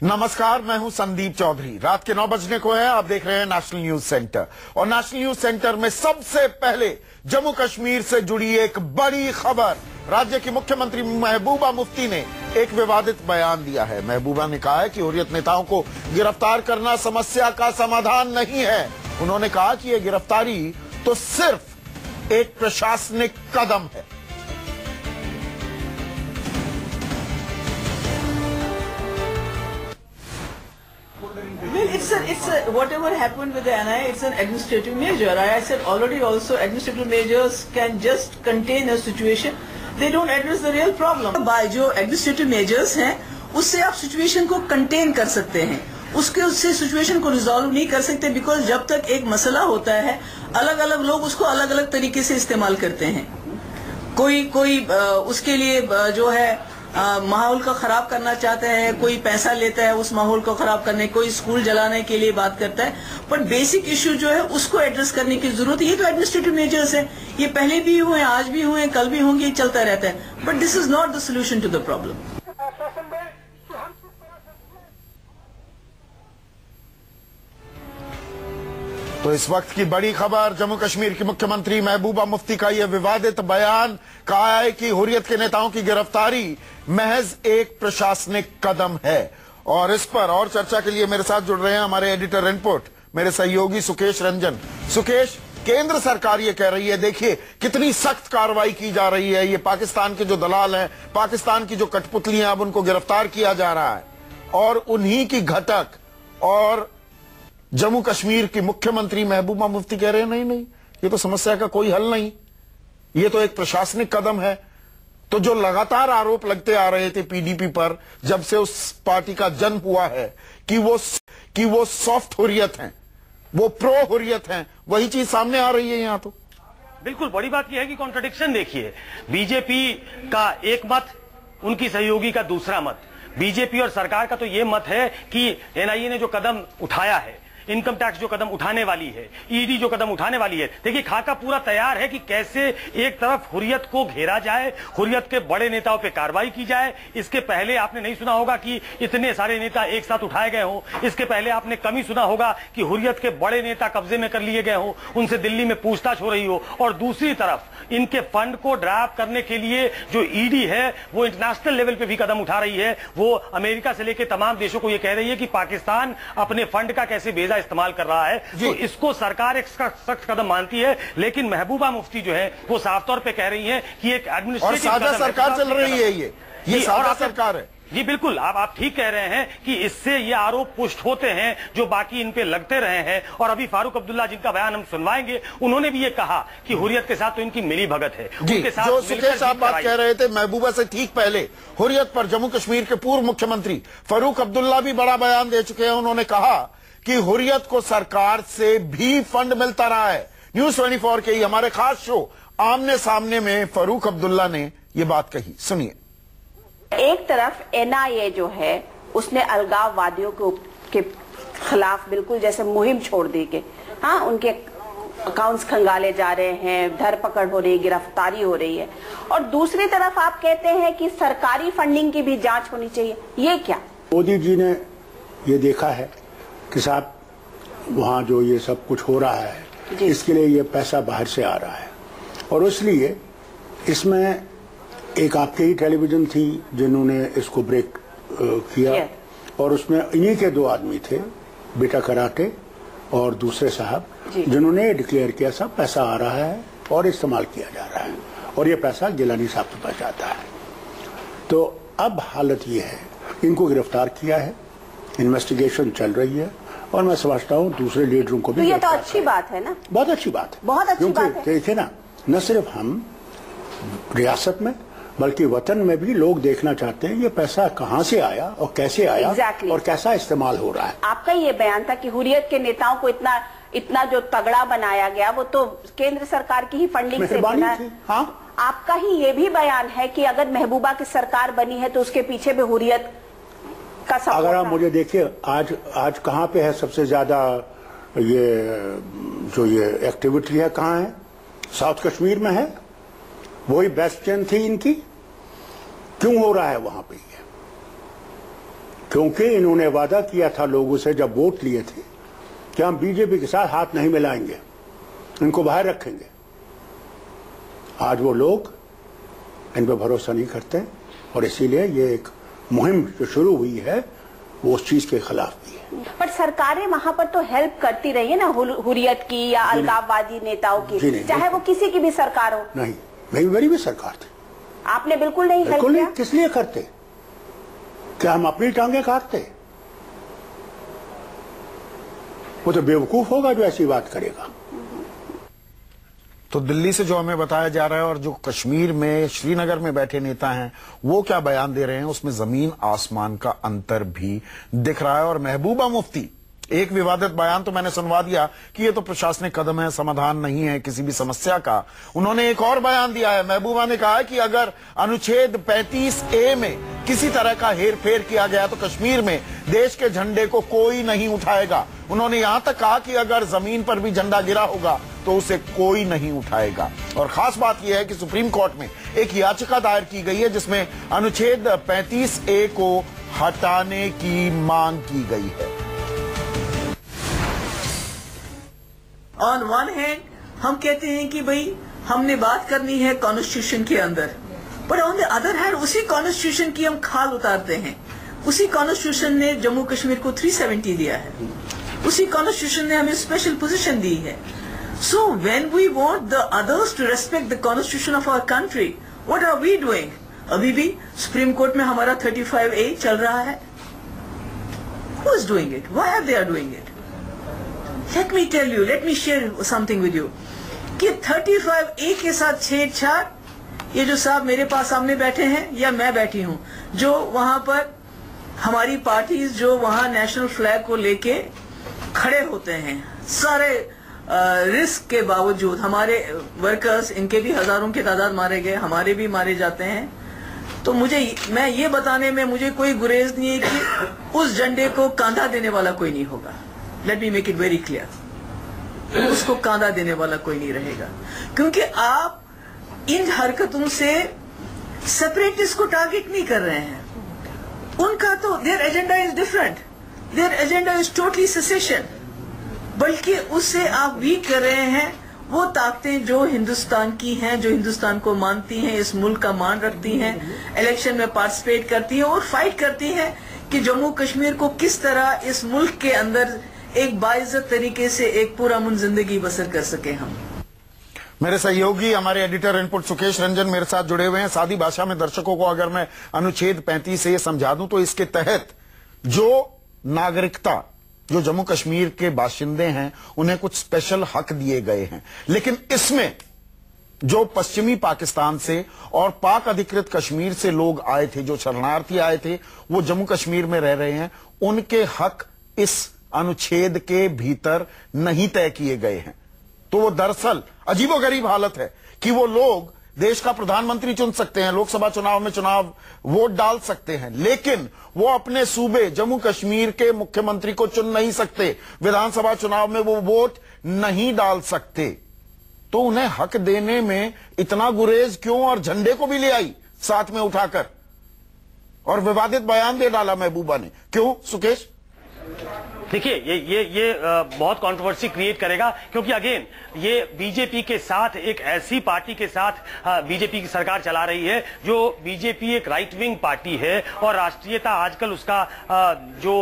नमस्कार, मैं हूं संदीप चौधरी। रात के 9 बजने को है, आप देख रहे हैं नेशनल न्यूज सेंटर। और नेशनल न्यूज सेंटर में सबसे पहले जम्मू कश्मीर से जुड़ी एक बड़ी खबर। राज्य की मुख्यमंत्री महबूबा मुफ्ती ने एक विवादित बयान दिया है। महबूबा ने कहा है कि हुर्रियत नेताओं को गिरफ्तार करना समस्या का समाधान नहीं है। उन्होंने कहा कि यह गिरफ्तारी तो सिर्फ एक प्रशासनिक कदम है। Well, it's whatever happened with the NIA, it's an administrative measure. I said already also administrative measures can just contain a situation. They don't address the real problem. By जो administrative measures हैं, उससे आप situation को contain कर सकते हैं. उससे situation को resolve नहीं कर सकते because जब तक एक मसला होता है, अलग अलग लोग उसको अलग अलग तरीके से इस्तेमाल करते हैं. कोई उसके लिए जो है माहौल को खराब करना चाहते हैं, कोई पैसा लेता है उस माहौल को खराब करने, कोई स्कूल जलाने के लिए बात करता है, पर बेसिक इश्यू जो है उसको एड्रेस करने की जरूरत है। ये तो एडमिनिस्ट्रेटिव मेजर्स है, ये पहले भी हुए, आज भी हुए, कल भी होंगे, चलता रहता है, but this is not the solution to the problem. तो इस वक्त की बड़ी खबर, जम्मू कश्मीर की मुख्यमंत्री महबूबा मुफ्ती का यह विवादित बयान। कहा है कि हुर्रियत के नेताओं की गिरफ्तारी महज एक प्रशासनिक कदम है। और इस पर और चर्चा के लिए मेरे साथ जुड़ रहे हैं हमारे एडिटर इनपुट, मेरे सहयोगी सुकेश रंजन। सुकेश, केंद्र सरकार ये कह रही है, देखिए कितनी सख्त कार्रवाई की जा रही है, ये पाकिस्तान के जो दलाल हैं, पाकिस्तान की जो कठपुतली हैं, अब उनको गिरफ्तार किया जा रहा है। और उन्हीं की घटक और जम्मू कश्मीर की मुख्यमंत्री महबूबा मुफ्ती कह रहे हैं नहीं, ये तो समस्या का कोई हल नहीं, ये तो एक प्रशासनिक कदम है। तो जो लगातार आरोप लगते आ रहे थे पीडीपी पर, जब से उस पार्टी का जन्म हुआ है कि वो सॉफ्ट हुर्रियत हैं, वो प्रो हुर्रियत हैं, वही चीज सामने आ रही है यहां। तो बिल्कुल बड़ी बात यह है कि कॉन्ट्रडिक्शन देखिए, बीजेपी का एक मत, उनकी सहयोगी का दूसरा मत। बीजेपी और सरकार का तो यह मत है कि एनआईए ने जो कदम उठाया है, इनकम टैक्स जो कदम उठाने वाली है, ईडी जो कदम उठाने वाली है, देखिए खाका पूरा तैयार है कि कैसे एक तरफ हुर्रियत को घेरा जाए, हुर्रियत के बड़े नेताओं पे कार्रवाई की जाए। इसके पहले आपने नहीं सुना होगा कि इतने सारे नेता एक साथ उठाए गए हों। इसके पहले आपने कम ही सुना होगा कि हुर्रियत के बड़े नेता कब्जे में कर लिए गए हों, उनसे दिल्ली में पूछताछ हो रही हो। और दूसरी तरफ इनके फंड को ड्राफ्ट करने के लिए जो ईडी है वो इंटरनेशनल लेवल पे भी कदम उठा रही है। वो अमेरिका से लेकर तमाम देशों को ये कह रही है कि पाकिस्तान अपने फंड का कैसे बेजा इस्तेमाल कर रहा है। तो इसको सरकार एक सख्त कदम मानती है, लेकिन महबूबा मुफ्ती जो है वो साफ तौर पे कह रही है कि एक एडमिनिस्ट्रेटिव और साझा सरकार चल रही है, ये साझा सरकार है। जी बिल्कुल, आप ठीक कह रहे हैं कि इससे ये आरोप पुष्ट होते हैं जो बाकी इन पे लगते रहे हैं। और अभी फारूक अब्दुल्ला, जिनका बयान हम सुनवाएंगे, उन्होंने भी ये कहा कि हुर्रियत के साथ तो इनकी मिली भगत है। उनके साथ जो सुकेश आप बात कह रहे थे, महबूबा से ठीक पहले हुर्रियत पर जम्मू कश्मीर के पूर्व मुख्यमंत्री फारूक अब्दुल्ला भी बड़ा बयान दे चुके हैं। उन्होंने कहा कि हुर्रियत को सरकार से भी फंड मिलता रहा है। न्यूज 24 के ही हमारे खास शो आमने सामने में फारूक अब्दुल्ला ने ये बात कही, सुनिए। एक तरफ एनआईए जो है उसने अलगाववादियों के खिलाफ बिल्कुल जैसे मुहिम छोड़ दी के, हाँ, उनके अकाउंट्स खंगाले जा रहे हैं, धरपकड़ हो रही है, गिरफ्तारी हो रही है। और दूसरी तरफ आप कहते हैं कि सरकारी फंडिंग की भी जांच होनी चाहिए। ये क्या? मोदी जी ने ये देखा है कि साहब वहाँ जो ये सब कुछ हो रहा है, इसके लिए ये पैसा बाहर से आ रहा है, और इसलिए इसमें एक आपके ही टेलीविजन थी जिन्होंने इसको ब्रेक किया, और उसमें इन्हीं के 2 आदमी थे, बेटा कराटे और दूसरे साहब, जिन्होंने डिक्लेयर किया सब पैसा आ रहा है और इस्तेमाल किया जा रहा है, और ये पैसा गिलानी साहब के पास जाता है। तो अब हालत ये है, इनको गिरफ्तार किया है, इन्वेस्टिगेशन चल रही है, और मैं समझता हूँ दूसरे लीडरों को भी। तो ये तो अच्छी बात है ना, बहुत अच्छी बात है, बहुत अच्छी बात है। देखिए ना, न सिर्फ हम रियासत में बल्कि वतन में भी लोग देखना चाहते हैं ये पैसा कहाँ से आया और कैसे आया, और कैसा इस्तेमाल हो रहा है। आपका ये बयान था कि हुर्रियत के नेताओं को इतना जो तगड़ा बनाया गया वो तो केंद्र सरकार की ही फंडिंग से बना। हाँ, आपका ही ये भी बयान है कि अगर महबूबा की सरकार बनी है तो उसके पीछे भी हुर्रियत का सपोर्ट। अगर आप मुझे देखिए, आज कहाँ पे है सबसे ज्यादा ये एक्टिविटी है, कहाँ है? साउथ कश्मीर में है, वही बेस्ट चेन थी इनकी। क्यों हो रहा है वहां पे? क्योंकि इन्होंने वादा किया था लोगों से जब वोट लिए थे कि हम बीजेपी के साथ हाथ नहीं मिलाएंगे, इनको बाहर रखेंगे। आज वो लोग इन पर भरोसा नहीं करते और इसीलिए ये एक मुहिम जो शुरू हुई है वो उस चीज के खिलाफ भी है। पर सरकारें वहां पर तो हेल्प करती रही है ना, हुर्रियत की या अलगाववादी नेताओं की, चाहे वो किसी की भी सरकार हो। नहीं, मेरी भी सरकार थी। आपने बिल्कुल नहीं हेल्प किया? किस लिए करते? क्या हम अपनी टांगे काटते? वो तो बेवकूफ होगा जो ऐसी बात करेगा। तो दिल्ली से जो हमें बताया जा रहा है और जो कश्मीर में श्रीनगर में बैठे नेता हैं वो क्या बयान दे रहे हैं, उसमें जमीन आसमान का अंतर भी दिख रहा है। और महबूबा मुफ्ती, एक विवादित बयान तो मैंने सुनवा दिया कि ये तो प्रशासनिक कदम है, समाधान नहीं है किसी भी समस्या का। उन्होंने एक और बयान दिया है। महबूबा ने कहा है कि अगर अनुच्छेद 35A में किसी तरह का हेरफेर किया गया तो कश्मीर में देश के झंडे को कोई नहीं उठाएगा। उन्होंने यहां तक कहा कि अगर जमीन पर भी झंडा गिरा होगा तो उसे कोई नहीं उठाएगा। और खास बात यह है कि सुप्रीम कोर्ट में एक याचिका दायर की गई है जिसमें अनुच्छेद 35A को हटाने की मांग की गई है। ऑन वन हैंड हम कहते हैं कि भाई हमने बात करनी है कॉन्स्टिट्यूशन के अंदर, पर ऑन द अदर हैंड उसी कॉन्स्टिट्यूशन की हम खाल उतारते हैं। उसी कॉन्स्टिट्यूशन ने जम्मू कश्मीर को 370 दिया है, उसी कॉन्स्टिट्यूशन ने हमें स्पेशल पोजीशन दी है। So when we want the others to respect the constitution of our country, what are we doing? अभी भी सुप्रीम कोर्ट में हमारा 35A चल रहा है। Who is doing it? Why are they are doing it? Let me tell you, let me share something with you कि 35A के साथ छेड़छाड़, ये जो साहब मेरे पास सामने बैठे हैं या मैं बैठी हूँ, जो वहां पर हमारी पार्टीज जो वहां नेशनल फ्लैग को लेके खड़े होते हैं, सारे रिस्क के बावजूद हमारे वर्कर्स, इनके भी हजारों की तादाद मारे गए, हमारे भी मारे जाते हैं। तो मैं ये बताने में मुझे कोई गुरेज नहीं है कि उस झंडे को कांधा देने वाला कोई नहीं होगा। Let me make it very clear, उसको कांधा देने वाला कोई नहीं रहेगा, क्योंकि आप इन हरकतों से सेपरेटिस्ट को टारगेट नहीं कर रहे हैं। उनका तो their agenda is different, their agenda is totally cessation, बल्कि उससे आप वीक कर रहे हैं वो ताकतें जो हिंदुस्तान की हैं, जो हिंदुस्तान को मानती हैं, इस मुल्क का मान रखती हैं, इलेक्शन में पार्टिसिपेट करती हैं और फाइट करती हैं कि जम्मू कश्मीर को किस तरह इस मुल्क के अंदर एक बाइज्जत तरीके से एक पूरा मुन जिंदगी बसर कर सके हम। मेरे सहयोगी हमारे एडिटर इनपुट सुकेश रंजन मेरे साथ जुड़े हुए हैं। सादी भाषा में दर्शकों को अगर मैं अनुच्छेद 35A समझा दूं तो इसके तहत जो नागरिकता, जो जम्मू कश्मीर के बाशिंदे हैं उन्हें कुछ स्पेशल हक दिए गए हैं, लेकिन इसमें जो पश्चिमी पाकिस्तान से और पाक अधिकृत कश्मीर से लोग आए थे, जो शरणार्थी आए थे, वो जम्मू कश्मीर में रह रहे हैं, उनके हक इस अनुच्छेद के भीतर नहीं तय किए गए हैं। तो वो दरअसल अजीबोगरीब हालत है कि वो लोग देश का प्रधानमंत्री चुन सकते हैं, लोकसभा चुनाव में वोट डाल सकते हैं, लेकिन वो अपने सूबे जम्मू कश्मीर के मुख्यमंत्री को चुन नहीं सकते, विधानसभा चुनाव में वो वोट नहीं डाल सकते। तो उन्हें हक देने में इतना गुरेज क्यों, और झंडे को भी ले आई साथ में उठाकर और विवादित बयान दे डाला महबूबा ने, क्यों सुकेश? देखिए ये बहुत कंट्रोवर्सी क्रिएट करेगा, क्योंकि अगेन ये बीजेपी के साथ, एक ऐसी पार्टी के साथ बीजेपी की सरकार चला रही है जो बीजेपी एक राइट विंग पार्टी है और राष्ट्रीयता आजकल उसका जो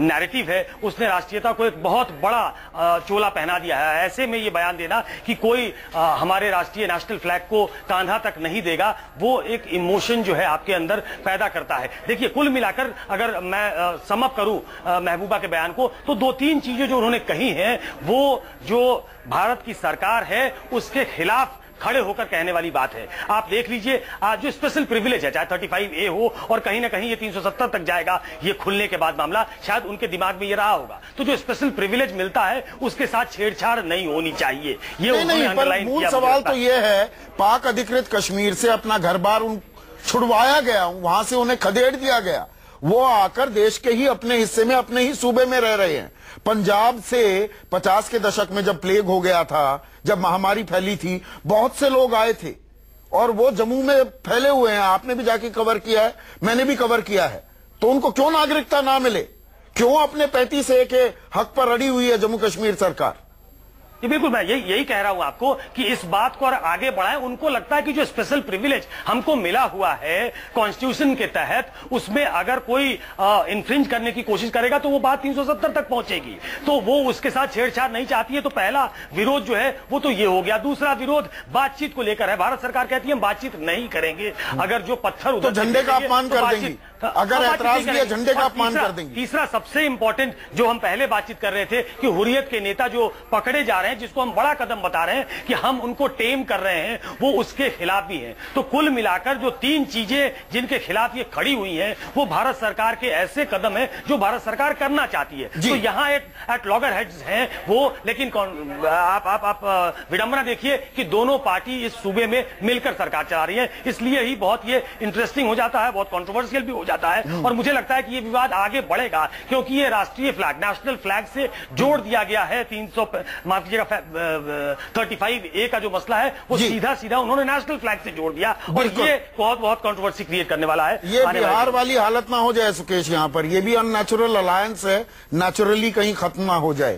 नैरेटिव है उसने राष्ट्रीयता को एक बहुत बड़ा चोला पहना दिया है। ऐसे में ये बयान देना कि कोई हमारे राष्ट्रीय नेशनल फ्लैग को कांधा तक नहीं देगा, वो एक इमोशन जो है आपके अंदर पैदा करता है। देखिए कुल मिलाकर अगर मैं सम अप करूं महबूबा के बयान को, तो दो तीन चीजें जो उन्होंने कही हैं वो जो भारत की सरकार है उसके खिलाफ खड़े होकर कहने वाली बात है। आप देख लीजिए आज जो स्पेशल प्रिविलेज है, चाहे 35A हो और कहीं ना कहीं ये 370 तक जाएगा, ये खुलने के बाद मामला शायद उनके दिमाग में ये रहा होगा। तो जो स्पेशल प्रिविलेज मिलता है उसके साथ छेड़छाड़ नहीं होनी चाहिए, ये उन्होंने अंडरलाइन किया। सवाल तो ये है, पाक अधिकृत कश्मीर से अपना घर बार छुड़वाया गया, वहां से उन्हें खदेड़ दिया गया, वो आकर देश के ही अपने हिस्से में, अपने ही सूबे में रह रहे हैं। पंजाब से 50 के दशक में जब प्लेग हो गया था, जब महामारी फैली थी, बहुत से लोग आए थे और वो जम्मू में फैले हुए हैं। आपने भी जाके कवर किया है, मैंने भी कवर किया है। तो उनको क्यों नागरिकता ना मिले? क्यों अपने 35A के हक पर अड़ी हुई है जम्मू कश्मीर सरकार? ये बिल्कुल मैं यही कह रहा हूं आपको कि इस बात को और आगे बढ़ाएं। उनको लगता है कि जो स्पेशल प्रिविलेज हमको मिला हुआ है कॉन्स्टिट्यूशन के तहत, उसमें अगर कोई इन्फ्रिंज करने की कोशिश करेगा तो वो बात 370 तक पहुंचेगी, तो वो उसके साथ छेड़छाड़ नहीं चाहती है। तो पहला विरोध जो है वो तो ये हो गया। दूसरा विरोध बातचीत को लेकर है। भारत सरकार कहती है हम बातचीत नहीं करेंगे, अगर जो पत्थर उधर तो झंडे का अपमान कर देंगी, अगर ऐतराज किया झंडे का अपमान कर देंगे। तीसरा सबसे इंपॉर्टेंट जो हम पहले बातचीत कर रहे थे कि हुर्रियत के नेता जो पकड़े जा रहे हैं, जिसको हम बड़ा कदम बता रहे हैं कि हम उनको टेम कर रहे हैं, वो उसके खिलाफ भी हैं। तो कुल मिलाकर जो 3 चीजें जिनके खिलाफ ये खड़ी हुई हैं, वो भारत सरकार के ऐसे कदम है जो भारत सरकार करना चाहती है। तो यहां एट लॉगर हेड्स हैं वो, लेकिन आप विडंबना देखिए कि दोनों पार्टी इस सूबे में मिलकर सरकार चला रही है। इसलिए ही बहुत ये इंटरेस्टिंग हो जाता है, बहुत कंट्रोवर्शियल भी हो जाता है। और मुझे लगता है कि ये विवाद आगे बढ़ेगा, क्योंकि ये राष्ट्रीय फ्लैग, नेशनल फ्लैग से जोड़ दिया गया है। 35A का जो मसला है वो सीधा उन्होंने नेशनल फ्लैग से जोड़ दिया, और ये बहुत कंट्रोवर्सी क्रिएट करने वाला है। ये बिहार वाली हालत ना हो जाए सुकेश, यहाँ पर ये भी अननेचुरल अलायंस है, नेचुरली कहीं खत्म ना हो जाए।